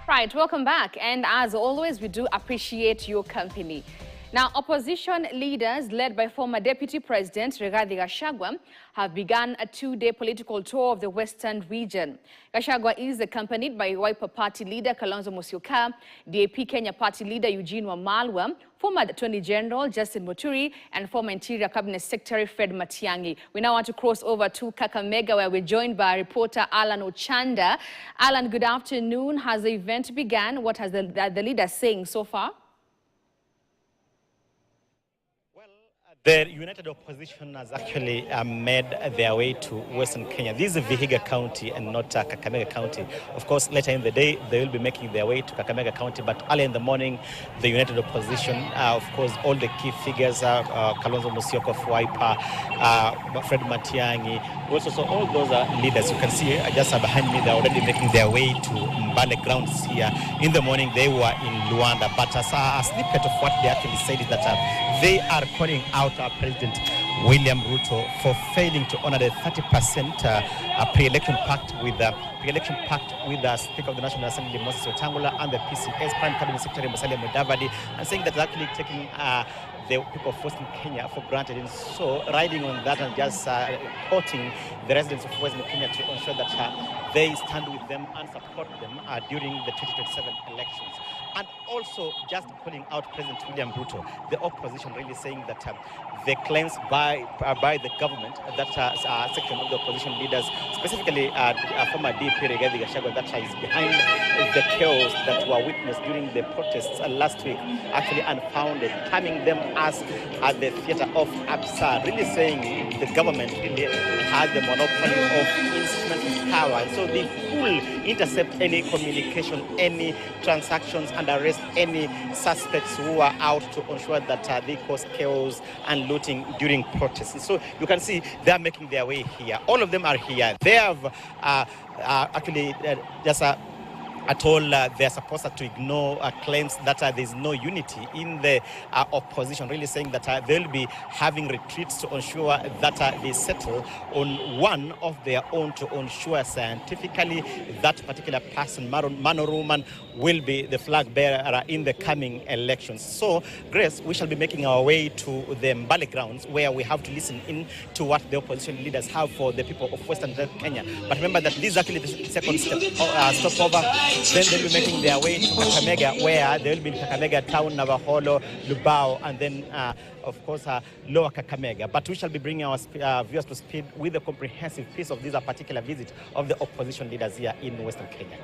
Right, welcome back. And as always, we do appreciate your company. Now, opposition leaders led by former Deputy President Rigathi Gachagua have begun a two-day political tour of the western region. Gachagua is accompanied by Wiper Party leader Kalonzo Musyoka, DAP Kenya Party leader Eugene Wamalwa, former Attorney General Justin Muturi, and former Interior Cabinet Secretary Fred Matiang'i. We now want to cross over to Kakamega, where we're joined by reporter Alan Ochanda. Alan, good afternoon. Has the event begun? What has the leader saying so far? The United Opposition has actually made their way to Western Kenya. This is Vihiga County and not Kakamega County. Of course, later in the day, they will be making their way to Kakamega County, but early in the morning, the United Opposition, of course, all the key figures, Kalonzo Musyoka of Wiper, Fred Matiang'i, also so all those leaders, you can see just behind me, they're already making their way to Mbale grounds here. In the morning, they were in Luanda, but a snippet of what they actually said is that they are calling out President William Ruto for failing to honor the 30% pre-election pact with the Speaker of the National Assembly Moses Wetangula and the PCS Prime Cabinet Secretary Musalia Mudavadi, and saying that they're actually taking the people of Western Kenya for granted, and so riding on that and just quoting the residents of Western Kenya to ensure that they stand with them and support them during the 2027 elections. And also just calling out President William Ruto, the opposition really saying that the claims by the government, that section of the opposition leaders, specifically former DP Rigathi Gachagua, that is behind the chaos that were witnessed during the protests last week, actually unfounded, terming them as the theater of absurd, really saying the government really has the monopoly of instrumental power, and so they will intercept any communication, any transactions, and arrest any suspects who are out to ensure that they cause chaos and looting during protests. So you can see they are making their way here. All of them are here. They have actually just at all, they're supposed to ignore claims that there's no unity in the opposition, really saying that they'll be having retreats to ensure that they settle on one of their own to ensure scientifically that particular person, man or woman, will be the flag bearer in the coming elections. So, Grace, we shall be making our way to the Mbale grounds, where we have to listen in to what the opposition leaders have for the people of Western Kenya. But remember that this is actually the second stopover. Then they'll be making their way to Kakamega, where they will be in Kakamega town, Navaholo, Lubao, and then, of course, Lower Kakamega. But we shall be bringing our viewers to speed with a comprehensive piece of this particular visit of the opposition leaders here in Western Kenya.